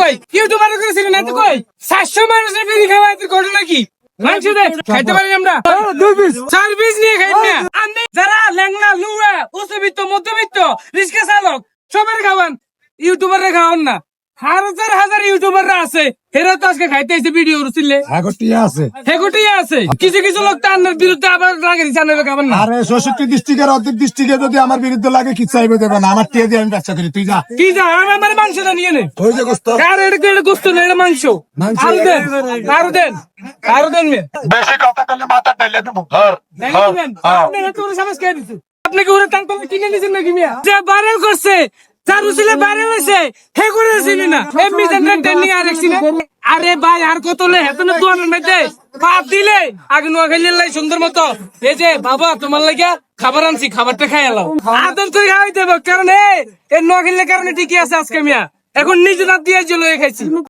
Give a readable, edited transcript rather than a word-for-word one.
কই ইউটিউবার করেছিল না তো কই 700 মানুষের বিড়ি খাওয়া ঘটনা কি মানুষ খাইতে পারি আমরা 4 পিস নিয়ে খাই না আপনি যারা ল্যাংলা লুয়া উচ্চবিত্ত মধ্যবিত্ত রিক্সা চালক সবার খাওয়ান ইউটিউবারে খাওয়ান না হাজার হাজার ইউটিউবাররা আছে এরা তো আজকে খাইতে এসে ভিডিও করছিলে হেগুটিয়া আছে কিছু কিছু লোক তো আপনার বিরুদ্ধে আবার লাগে চ্যানেলে খাবেন না আরে 66 ডিস্ট্রিক্টের অর্ধেক ডিস্ট্রিক্টে যদি আমার বিরুদ্ধে লাগে কি চাইবে দেবে না আমার টিয়ে দিয়ে আমি ব্যবসা করি তুই যা কি যা আমার মাংসটা নিয়ে নে ওই যে গোস্ত কার এটা গোস্ত না এটা মাংস আরো দেন বেশি কথা বললে মাথা ঢাইলে দেবো আপনি কি ওরা টাঙ্কলে কিনে নিয়েছেন নাকি মিয়া যে বারেল করছে চারু ছেলে বারেল হয়েছে হে করেছিলি না এমনি জানেন টেনি আর একছিনে আরে ভাই আর কত লে হেতনে দোয়ানের মধ্যে পাপ দিলে আগে নোয়াখালীর লাই সুন্দর মতো এই যে বাবা তোমার লাগিয়া খাবার আনছি খাবারটা খাই এলাও আদর করে খাওয়াই দেবো কারণ এই নোয়াখালীর কারণে ঠিকই আছে আজকে মিয়া এখন নিজে রাত দিয়ে জল খাইছি